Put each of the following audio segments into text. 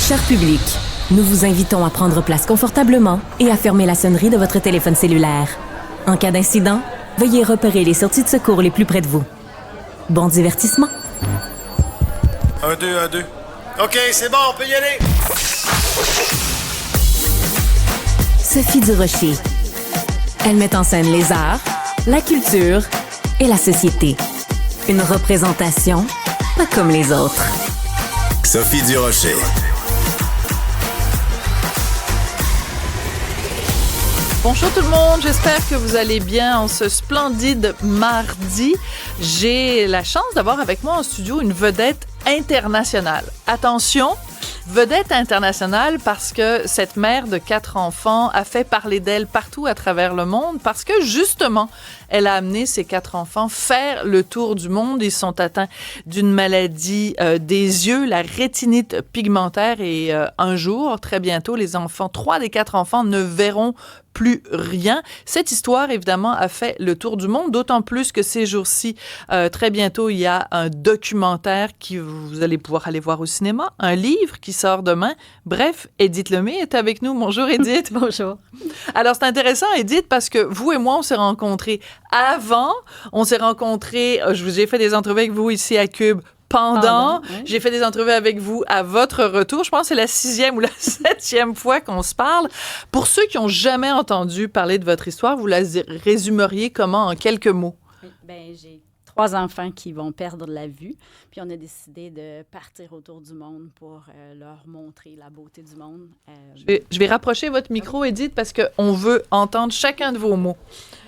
Cher public, nous vous invitons à prendre place confortablement et à fermer la sonnerie de votre téléphone cellulaire. En cas d'incident, veuillez repérer les sorties de secours les plus près de vous. Bon divertissement. 1, 2, 1, 2. OK, c'est bon, on peut y aller. Sophie Durocher. Elle met en scène les arts, la culture et la société. Une représentation pas comme les autres. Sophie Durocher. Bonjour tout le monde, j'espère que vous allez bien en ce splendide mardi. J'ai la chance d'avoir avec moi en studio une vedette internationale. Attention, vedette internationale parce que cette mère de 4 enfants a fait parler d'elle partout à travers le monde parce que justement, elle a amené ses 4 enfants faire le tour du monde. Ils sont atteints d'une maladie des yeux, la rétinite pigmentaire et un jour, très bientôt, les enfants, 3 des 4 enfants ne verront plus rien. Cette histoire, évidemment, a fait le tour du monde, d'autant plus que ces jours-ci, très bientôt, il y a un documentaire qui vous allez pouvoir aller voir au cinéma, un livre qui sort demain. Bref, Édith Lemay est avec nous. Bonjour, Édith. Bonjour. Alors, c'est intéressant, Édith, parce que vous et moi, on s'est rencontrés avant. On s'est rencontrés, j'ai fait des entrevues avec vous ici à Cube pendant. Oui. J'ai fait des entrevues avec vous à votre retour. Je pense que c'est la 6e ou la 7e fois qu'on se parle. Pour ceux qui n'ont jamais entendu parler de votre histoire, vous la résumeriez comment en quelques mots? Bien, j'ai 3 enfants qui vont perdre la vue. Puis on a décidé de partir autour du monde pour leur montrer la beauté du monde. Je vais rapprocher votre micro, Édith, parce qu'on veut entendre chacun de vos mots.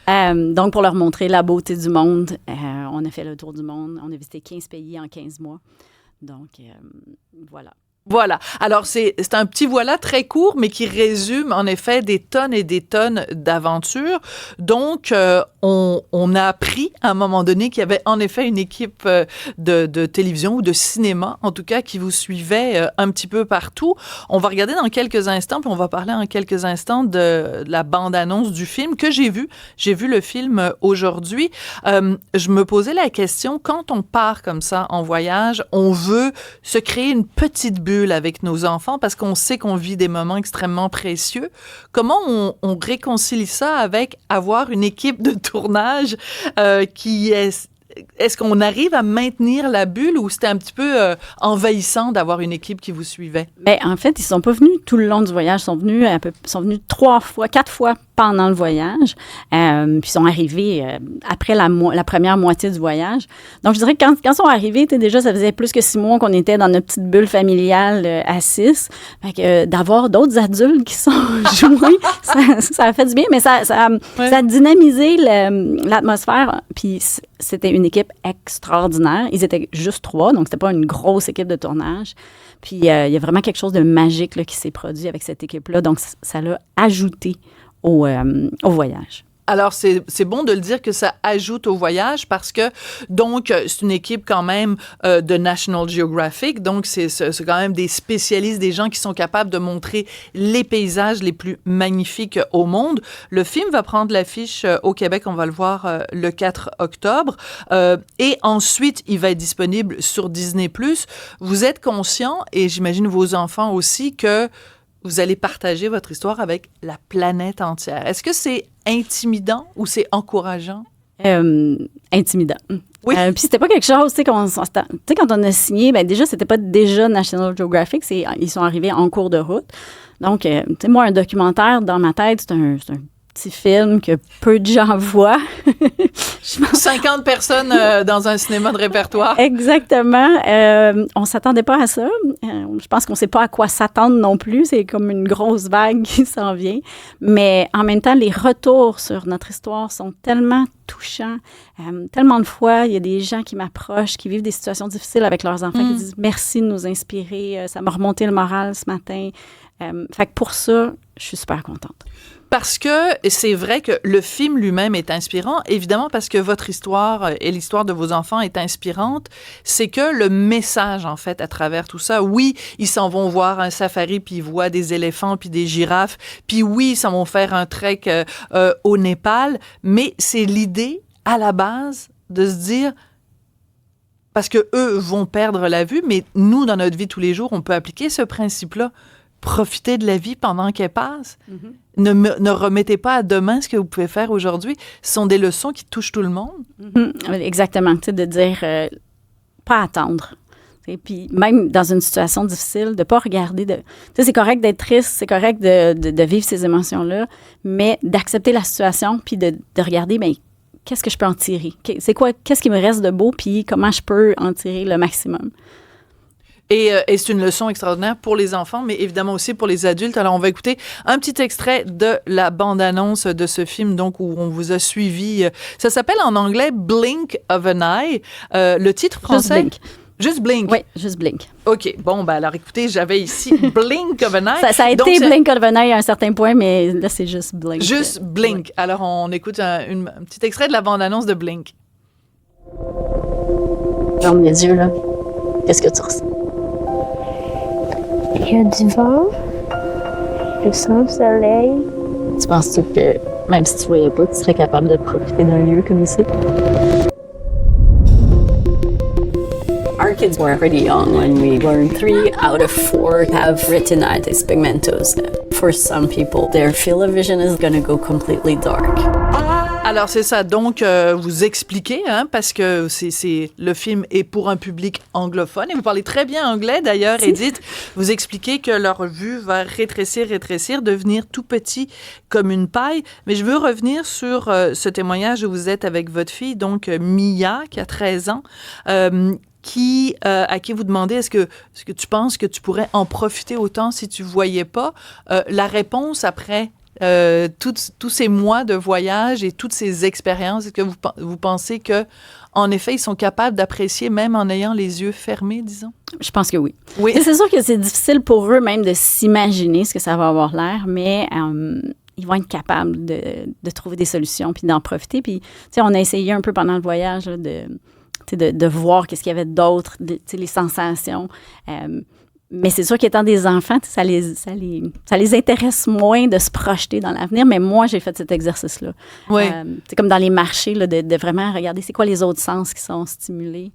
Donc, pour leur montrer la beauté du monde, on a fait le tour du monde. On a visité 15 pays en 15 mois. Donc, voilà. Voilà. Alors, c'est un petit voilà très court, mais qui résume, en effet, des tonnes et des tonnes d'aventures. Donc, on a appris, à un moment donné, qu'il y avait, en effet, une équipe de télévision ou de cinéma, en tout cas, qui vous suivait un petit peu partout. On va regarder dans quelques instants, puis on va parler en quelques instants de la bande-annonce du film que j'ai vu. J'ai vu le film aujourd'hui. Je me posais la question, quand on part comme ça en voyage, on veut se créer une petite bulle avec nos enfants parce qu'on sait qu'on vit des moments extrêmement précieux. Comment on réconcilie ça avec avoir une équipe de tournage qui est... Est-ce qu'on arrive à maintenir la bulle ou c'était un petit peu envahissant d'avoir une équipe qui vous suivait? Bien, en fait, ils ne sont pas venus tout le long du voyage. Ils sont venus 3 fois, 4 fois pendant le voyage. Puis ils sont arrivés après la première moitié du voyage. Donc, je dirais que quand ils sont arrivés, déjà, ça faisait plus que 6 mois qu'on était dans notre petite bulle familiale à 6. Fait que d'avoir d'autres adultes qui sont joints, ça a fait du bien, mais ça a dynamisé l'atmosphère. Puis c'était une équipe extraordinaire. Ils étaient juste 3, donc c'était pas une grosse équipe de tournage. Puis il y a vraiment quelque chose de magique là, qui s'est produit avec cette équipe-là. Donc ça l'a ajouté au voyage. Alors, c'est bon de le dire que ça ajoute au voyage parce que, donc, c'est une équipe quand même de National Geographic. Donc, c'est quand même des spécialistes, des gens qui sont capables de montrer les paysages les plus magnifiques au monde. Le film va prendre l'affiche au Québec. On va le voir le 4 octobre. Et ensuite, il va être disponible sur Disney+. Vous êtes conscient, et j'imagine vos enfants aussi, que vous allez partager votre histoire avec la planète entière. Est-ce que c'est intimidant ou c'est encourageant? Intimidant. Oui. Puis c'était pas quelque chose, tu sais, quand on a signé, ben déjà, c'était pas déjà National Geographic, ils sont arrivés en cours de route. Donc, tu sais, moi, un documentaire, dans ma tête, c'est un petit film que peu de gens voient. 50 personnes dans un cinéma de répertoire. Exactement. On s'attendait pas à ça. Je pense qu'on sait pas à quoi s'attendre non plus. C'est comme une grosse vague qui s'en vient. Mais en même temps, les retours sur notre histoire sont tellement touchants. Tellement de fois, il y a des gens qui m'approchent, qui vivent des situations difficiles avec leurs enfants, qui disent « Merci de nous inspirer. Ça m'a remonté le moral ce matin. » Fait que pour ça, je suis super contente. Parce que c'est vrai que le film lui-même est inspirant, évidemment parce que votre histoire et l'histoire de vos enfants est inspirante, c'est que le message, en fait, à travers tout ça, oui, ils s'en vont voir un safari, puis ils voient des éléphants, puis des girafes, puis oui, ils s'en vont faire un trek au Népal, mais c'est l'idée, à la base, de se dire... parce que eux vont perdre la vue, mais nous, dans notre vie tous les jours, on peut appliquer ce principe-là. Profitez de la vie pendant qu'elle passe. Ne remettez pas à demain ce que vous pouvez faire aujourd'hui. Ce sont des leçons qui touchent tout le monde. Exactement. Tu sais, de dire, pas attendre. Et puis, même dans une situation difficile, de ne pas regarder. Tu sais, c'est correct d'être triste, c'est correct de vivre ces émotions-là, mais d'accepter la situation, puis de regarder, bien, qu'est-ce que je peux en tirer? Qu'est-ce qui me reste de beau, puis comment je peux en tirer le maximum? Et c'est une leçon extraordinaire pour les enfants, mais évidemment aussi pour les adultes. Alors, on va écouter un petit extrait de la bande-annonce de ce film, donc, où on vous a suivi. Ça s'appelle en anglais « Blink of an Eye ». Le titre français... Juste Blink. Oui, juste Blink. OK. Bon, ben alors, écoutez, j'avais ici Blink of an Eye. Ça a été Blink of an Eye à un certain point, mais là, c'est juste Blink. Juste Blink. Ouais. Alors, on écoute un petit extrait de la bande-annonce de Blink. Ferme les yeux, là. Qu'est-ce que tu ressens? Il y a du vent. Je sens le soleil. Tu penses-tu que, même si tu voyais pas, tu serais capable de profiter d'un lieu comme ici? Our kids were pretty young when we learned 3 out of 4 have retinitis pigmentosa. For some people, their field of vision is going to go completely dark. Alors, c'est ça. Donc, vous expliquez, parce que le film est pour un public anglophone. Et vous parlez très bien anglais, d'ailleurs, Edith. Vous expliquez que leur vue va rétrécir, devenir tout petit comme une paille. Mais je veux revenir sur ce témoignage où vous êtes avec votre fille, donc Mia, qui a 13 ans, à qui vous demandez est-ce que tu penses que tu pourrais en profiter autant si tu voyais pas? La réponse après tous ces mois de voyage et toutes ces expériences, est-ce que vous pensez que en effet, ils sont capables d'apprécier même en ayant les yeux fermés, disons? Je pense que oui. Oui. C'est sûr que c'est difficile pour eux même de s'imaginer ce que ça va avoir l'air, mais ils vont être capables de trouver des solutions puis d'en profiter. Puis, tu sais, on a essayé un peu pendant le voyage là, de voir qu'est-ce qu'il y avait d'autre, les sensations. Mais c'est sûr qu'étant des enfants, ça les intéresse moins de se projeter dans l'avenir. Mais moi, j'ai fait cet exercice-là. Oui. C'est comme dans les marchés, là, de vraiment regarder c'est quoi les autres sens qui sont stimulés.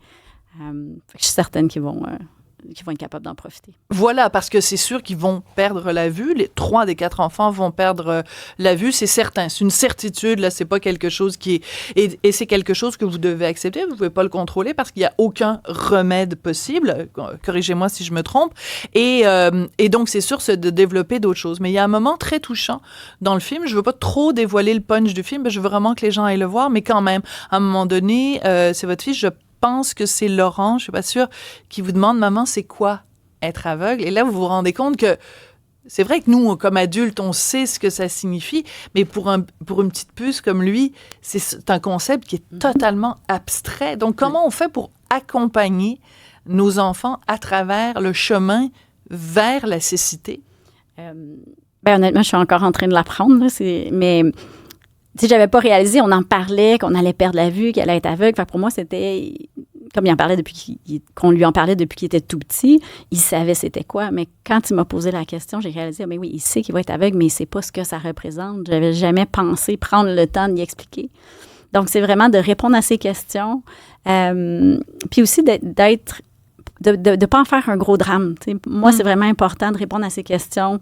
Je suis certaine qu'ils vont être capables d'en profiter. Voilà, parce que c'est sûr qu'ils vont perdre la vue. Les 3 des 4 enfants vont perdre la vue, c'est certain. C'est une certitude, là, c'est pas quelque chose qui est... Et c'est quelque chose que vous devez accepter, vous pouvez pas le contrôler parce qu'il y a aucun remède possible. Corrigez-moi si je me trompe. Et donc, c'est sûr, c'est de développer d'autres choses. Mais il y a un moment très touchant dans le film. Je veux pas trop dévoiler le punch du film, je veux vraiment que les gens aillent le voir, mais quand même, à un moment donné, c'est votre fils, je pense que c'est Laurent, je suis pas sûre, qui vous demande « Maman, c'est quoi être aveugle? » Et là, vous vous rendez compte que c'est vrai que nous, comme adultes, on sait ce que ça signifie, mais pour une petite puce comme lui, c'est un concept qui est totalement abstrait. Donc, comment on fait pour accompagner nos enfants à travers le chemin vers la cécité? Honnêtement, je suis encore en train de l'apprendre, là, mais... Si j'avais pas réalisé, on en parlait, qu'on allait perdre la vue, qu'elle allait être aveugle. Fait pour moi, c'était comme qu'on lui en parlait depuis qu'il était tout petit, il savait c'était quoi. Mais quand il m'a posé la question, j'ai réalisé, mais oui, il sait qu'il va être aveugle, mais il sait pas ce que ça représente. J'avais jamais pensé prendre le temps d'y expliquer. Donc, c'est vraiment de répondre à ces questions, puis aussi de pas en faire un gros drame. T'sais. Moi, c'est vraiment important de répondre à ces questions,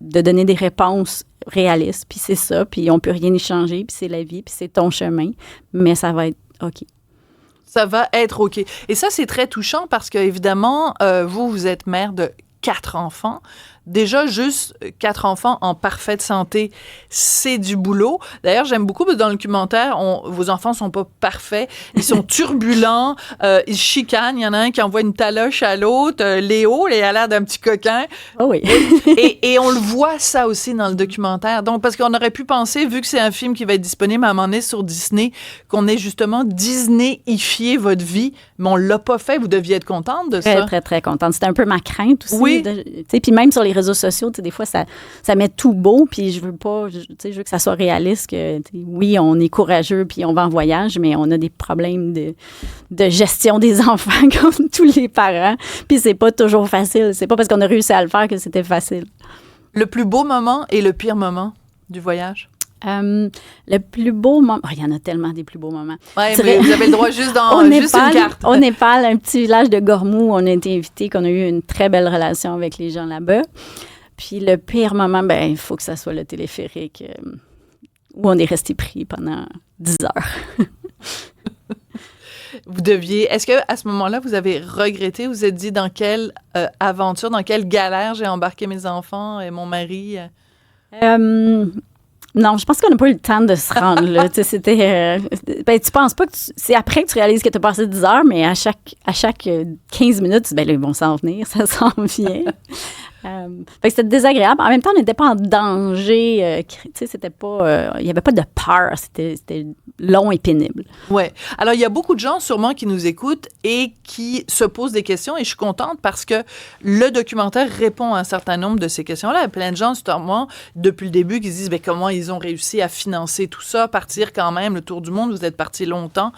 de donner des réponses réalistes, puis c'est ça, puis on peut rien y changer, puis c'est la vie, puis c'est ton chemin, mais ça va être OK. Ça va être OK. Et ça, c'est très touchant parce que, évidemment, vous êtes mère de 4 enfants. Déjà, juste 4 enfants en parfaite santé, c'est du boulot. D'ailleurs, j'aime beaucoup, parce que dans le documentaire, vos enfants sont pas parfaits. Ils sont turbulents, ils chicanent. Il y en a un qui envoie une taloche à l'autre. Léo, il a l'air d'un petit coquin. Oh oui. et on le voit, ça aussi, dans le documentaire. Donc, parce qu'on aurait pu penser, vu que c'est un film qui va être disponible à un moment donné sur Disney, qu'on ait justement Disney-ifié votre vie, mais on l'a pas fait. Vous deviez être contente de ça. Très, très, très contente. C'était un peu ma crainte aussi. Oui. Puis même sur les réseaux sociaux, des fois, ça met tout beau, puis je veux que ça soit réaliste, que oui, on est courageux, puis on va en voyage, mais on a des problèmes de gestion des enfants comme tous les parents, puis c'est pas toujours facile. C'est pas parce qu'on a réussi à le faire que c'était facile. Le plus beau moment et le pire moment du voyage? Le plus beau moment... il y en a tellement des plus beaux moments. Oui, Je dirais- mais vous avez le droit juste juste une carte. Au Népal, un petit village de Gormou, on a été invités, qu'on a eu une très belle relation avec les gens là-bas. Puis le pire moment, il faut que ça soit le téléphérique où on est resté pris pendant 10 heures. Est-ce qu'à ce moment-là, vous avez regretté, vous êtes dit dans quelle aventure, dans quelle galère j'ai embarqué mes enfants et mon mari? Non, je pense qu'on n'a pas eu le temps de se rendre là. Tu sais, c'était... tu penses pas que c'est après que tu réalises que tu as passé 10 heures, mais à chaque 15 minutes, tu dis, là, ils vont s'en venir, ça s'en vient. Fait que c'était désagréable. En même temps, on n'était pas en danger. Tu sais, c'était pas... il n'y avait pas de peur. C'était long et pénible. Oui. Alors, il y a beaucoup de gens sûrement qui nous écoutent et qui se posent des questions et je suis contente parce que le documentaire répond à un certain nombre de ces questions-là. Il y a plein de gens, sûrement, depuis le début, qui se disent comment ils ont réussi à financer tout ça, partir quand même le tour du monde. Vous êtes partis longtemps,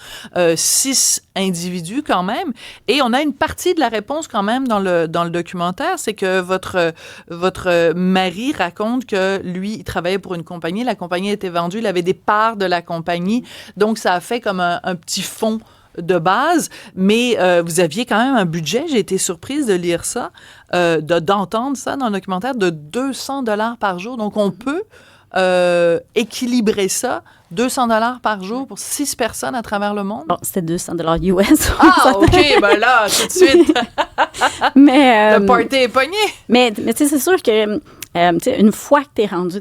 6 individus quand même. Et on a une partie de la réponse quand même dans le documentaire, c'est que votre mari raconte que lui, il travaillait pour une compagnie, la compagnie a été vendue, il avait des parts de la compagnie, donc ça a fait comme un petit fonds de base, mais vous aviez quand même un budget, j'ai été surprise de lire ça, d'entendre ça dans le documentaire, de 200 $ par jour, donc on peut équilibrer ça, 200 $ par jour pour 6 personnes à travers le monde. Bon, c'était 200 $ US. Ah, OK, là, tout de suite, mais, le party est pogné. Mais tu sais, c'est sûr que tu sais, une fois que tu es rendu,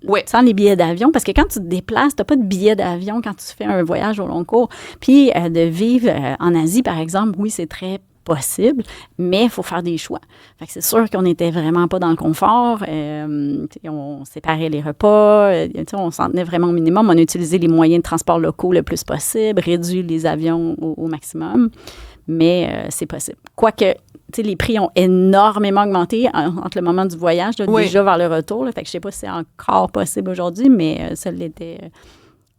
Ouais. sans les billets d'avion, parce que quand tu te déplaces, tu n'as pas de billets d'avion quand tu fais un voyage au long cours. Puis de vivre en Asie, par exemple, oui, c'est très possible, mais il faut faire des choix. Fait que c'est sûr qu'on n'était vraiment pas dans le confort. On séparait les repas. On s'en tenait vraiment au minimum. On a utilisé les moyens de transport locaux le plus possible, réduit les avions au maximum. Mais c'est possible. Quoique, les prix ont énormément augmenté entre le moment du voyage, là, oui. déjà vers le retour. Là, fait que je ne sais pas si c'est encore possible aujourd'hui, mais ça l'était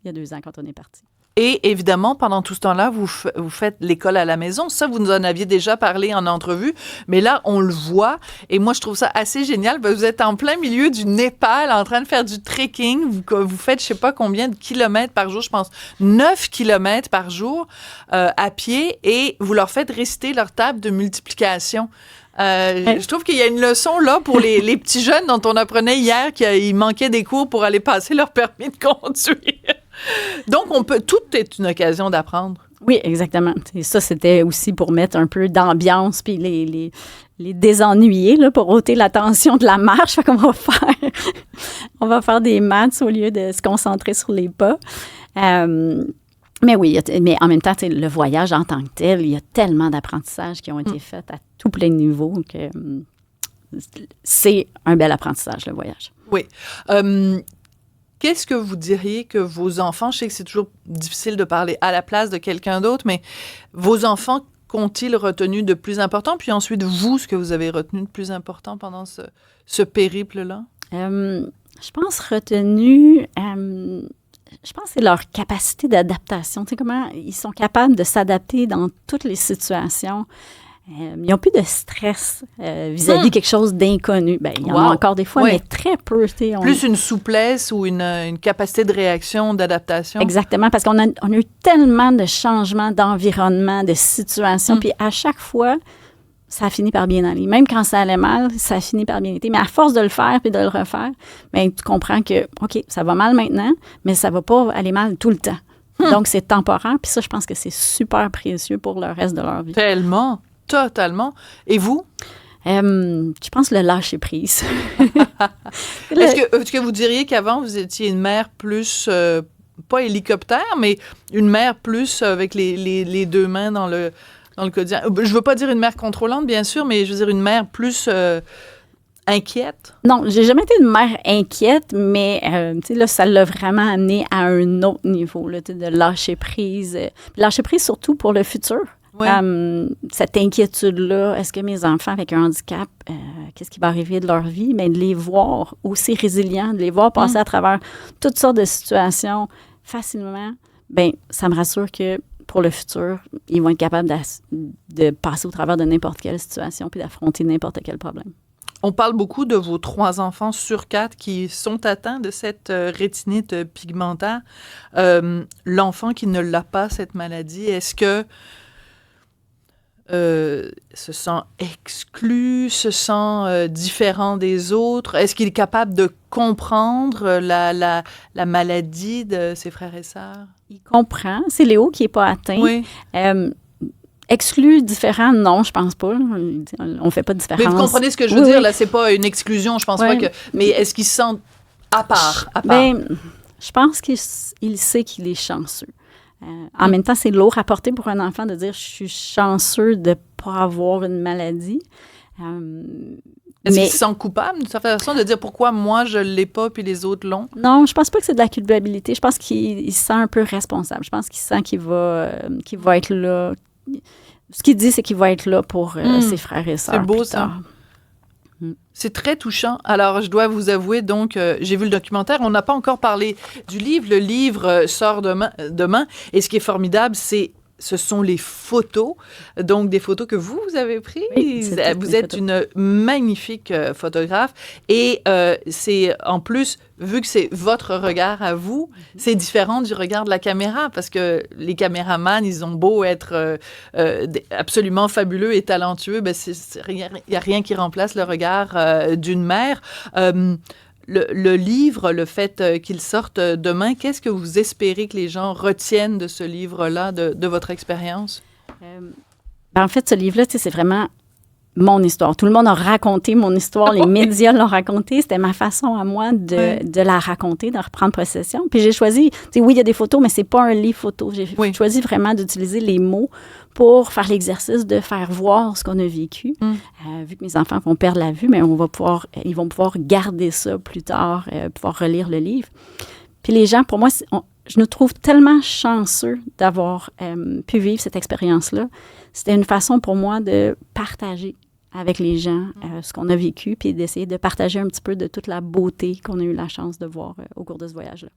il y a 2 ans quand on est parti. Et évidemment, pendant tout ce temps-là, vous faites l'école à la maison. Ça, vous nous en aviez déjà parlé en entrevue, mais là, on le voit. Et moi, je trouve ça assez génial. Vous êtes en plein milieu du Népal, en train de faire du trekking. Vous faites, je sais pas combien de kilomètres par jour, je pense 9 kilomètres par jour à pied, et vous leur faites réciter leur table de multiplication. Je trouve qu'il y a une leçon là pour les petits jeunes dont on apprenait hier qu'ils manquaient des cours pour aller passer leur permis de conduire. Donc, tout est une occasion d'apprendre. Oui, exactement. Et ça, c'était aussi pour mettre un peu d'ambiance puis les désennuyer, là, pour ôter la tension de la marche. Fait qu'on on va faire des maths au lieu de se concentrer sur les pas. Mais oui, mais en même temps, le voyage en tant que tel, il y a tellement d'apprentissages qui ont été faits à tout plein de niveaux que c'est un bel apprentissage, le voyage. Oui. Qu'est-ce que vous diriez que vos enfants, je sais que c'est toujours difficile de parler à la place de quelqu'un d'autre, mais vos enfants qu'ont-ils retenu de plus important? Puis ensuite, vous, ce que vous avez retenu de plus important pendant ce périple-là? Je pense retenu... je pense que c'est leur capacité d'adaptation. Tu sais, comment ils sont capables de s'adapter dans toutes les situations. Ils n'ont plus de stress vis-à-vis quelque chose d'inconnu. Il y en a encore des fois, mais très peu. Plus une souplesse ou une capacité de réaction, d'adaptation. Exactement, parce qu'on a eu tellement de changements d'environnement, de situations, puis à chaque fois, ça a fini par bien aller. Même quand ça allait mal, ça a fini par bien aller. Mais à force de le faire puis de le refaire, tu comprends que, OK, ça va mal maintenant, mais ça ne va pas aller mal tout le temps. Donc, c'est temporaire. Puis ça, je pense que c'est super précieux pour le reste de leur vie. Tellement. Totalement. Et vous? Je pense le lâcher prise. Est-ce que vous diriez qu'avant, vous étiez une mère plus, pas hélicoptère, mais une mère plus avec les 2 mains dans le quotidien? Je veux pas dire une mère contrôlante, bien sûr, mais je veux dire une mère plus inquiète? Non, j'ai jamais été une mère inquiète, mais tu sais, là, ça l'a vraiment amené à un autre niveau, là, de lâcher prise. Lâcher prise surtout pour le futur. Oui. Cette inquiétude-là, est-ce que mes enfants avec un handicap, qu'est-ce qui va arriver de leur vie? Mais de les voir aussi résilients, de les voir passer à travers toutes sortes de situations facilement, ça me rassure que pour le futur, ils vont être capables de passer au travers de n'importe quelle situation puis d'affronter n'importe quel problème. On parle beaucoup de vos 3 enfants sur 4 qui sont atteints de cette rétinite pigmentaire. L'enfant qui ne l'a pas, cette maladie, est-ce que se sent exclu, se sent différent des autres? Est-ce qu'il est capable de comprendre la maladie de ses frères et sœurs? Il comprend. C'est Léo qui n'est pas atteint. Oui. Exclu, différent, non, je pense pas. On ne fait pas de différence. Mais vous comprenez ce que je veux dire, là, c'est pas une exclusion, je pense pas que... Mais est-ce qu'il se sent à part? Ben, je pense qu'il sait qu'il est chanceux. En même temps, c'est lourd à porter pour un enfant de dire « je suis chanceux de ne pas avoir une maladie ». Est-ce qu'il se sent coupable d'une certaine façon de dire pourquoi moi je l'ai pas puis les autres l'ont? Non, je pense pas que c'est de la culpabilité. Je pense qu'il se sent un peu responsable. Je pense qu'il sent qu'il va être là. Ce qu'il dit, c'est qu'il va être là pour ses frères et sœurs. C'est beau ça. C'est très touchant. Alors, je dois vous avouer, donc, j'ai vu le documentaire. On n'a pas encore parlé du livre. Le livre sort demain. Et ce qui est formidable, ce sont les photos. Donc, des photos que vous avez prises. Oui, vous êtes une magnifique photographe. Et c'est, en plus, vu que c'est votre regard à vous, c'est différent du regard de la caméra. Parce que les caméramans, ils ont beau être absolument fabuleux et talentueux, ben il n'y a rien qui remplace le regard d'une mère. Le livre, le fait qu'il sorte demain, qu'est-ce que vous espérez que les gens retiennent de ce livre-là, de votre expérience? En fait, ce livre-là, c'est vraiment mon histoire. Tout le monde a raconté mon histoire, les médias l'ont raconté. C'était ma façon à moi de la raconter, de reprendre possession. Puis j'ai choisi, oui, il y a des photos, mais c'est pas un livre photo. J'ai choisi vraiment d'utiliser les mots pour faire l'exercice de faire voir ce qu'on a vécu. Vu que mes enfants vont perdre la vue, mais ils vont pouvoir garder ça plus tard, pouvoir relire le livre. Puis les gens, pour moi, je nous trouve tellement chanceux d'avoir pu vivre cette expérience-là. C'était une façon pour moi de partager avec les gens ce qu'on a vécu, puis d'essayer de partager un petit peu de toute la beauté qu'on a eu la chance de voir au cours de ce voyage-là.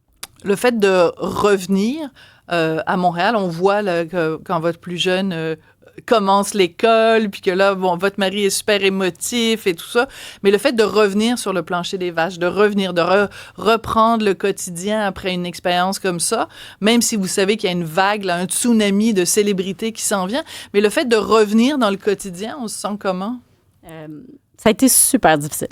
Le fait de revenir à Montréal, on voit là, que quand votre plus jeune commence l'école, puis que là, bon, votre mari est super émotif et tout ça, mais le fait de revenir sur le plancher des vaches, de revenir, de reprendre le quotidien après une expérience comme ça, même si vous savez qu'il y a une vague, là, un tsunami de célébrités qui s'en vient, mais le fait de revenir dans le quotidien, on se sent comment? Ça a été super difficile.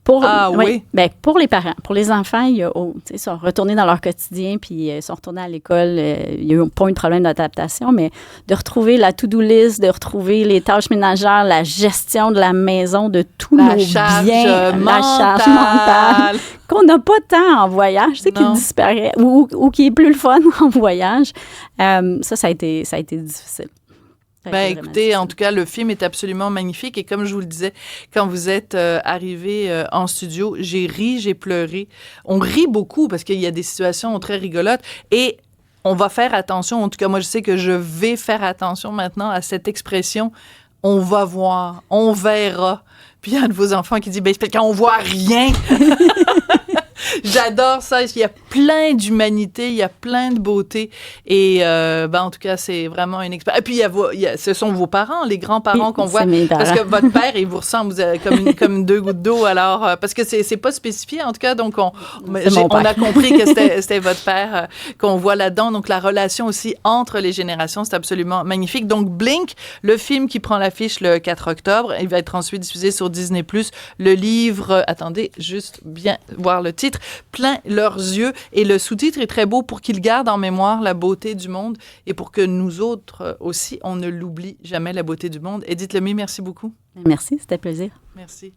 Oui? Ben, pour les parents. Pour les enfants, ils sont retournés dans leur quotidien, puis ils sont retournés à l'école. Il n'y a pas eu de problème d'adaptation, mais de retrouver la to-do list, de retrouver les tâches ménagères, la gestion de la maison, de tous nos biens, la charge mentale, qu'on n'a pas tant en voyage, qui disparaît, ou qui est plus le fun en voyage. Ça a été difficile. Ben, écoutez, en tout cas, le film est absolument magnifique. Et comme je vous le disais, quand vous êtes arrivé en studio, j'ai ri, j'ai pleuré. On rit beaucoup parce qu'il y a des situations très rigolotes. Et on va faire attention. En tout cas, moi, je sais que je vais faire attention maintenant à cette expression. On va voir, on verra. Puis il y a un de vos enfants qui dit, ben, c'est parce qu'on voit rien. J'adore ça. Il y a plein d'humanité, il y a plein de beauté. Et en tout cas, c'est vraiment une expérience. Et puis, ce sont vos parents, les grands-parents qu'on voit. Parce que votre père, il vous ressemble comme 2 gouttes d'eau. Alors, parce que c'est pas spécifié, en tout cas. Donc, on a compris que c'était votre père qu'on voit là-dedans. Donc, la relation aussi entre les générations, c'est absolument magnifique. Donc, Blink, le film qui prend l'affiche le 4 octobre, il va être ensuite diffusé sur Disney+. Le livre, attendez, juste bien voir le titre, Plein leurs yeux, et le sous-titre est très beau pour qu'ils gardent en mémoire la beauté du monde et pour que nous autres aussi, on ne l'oublie jamais, la beauté du monde. Édith Lemay, merci beaucoup. Merci, c'était un plaisir. Merci.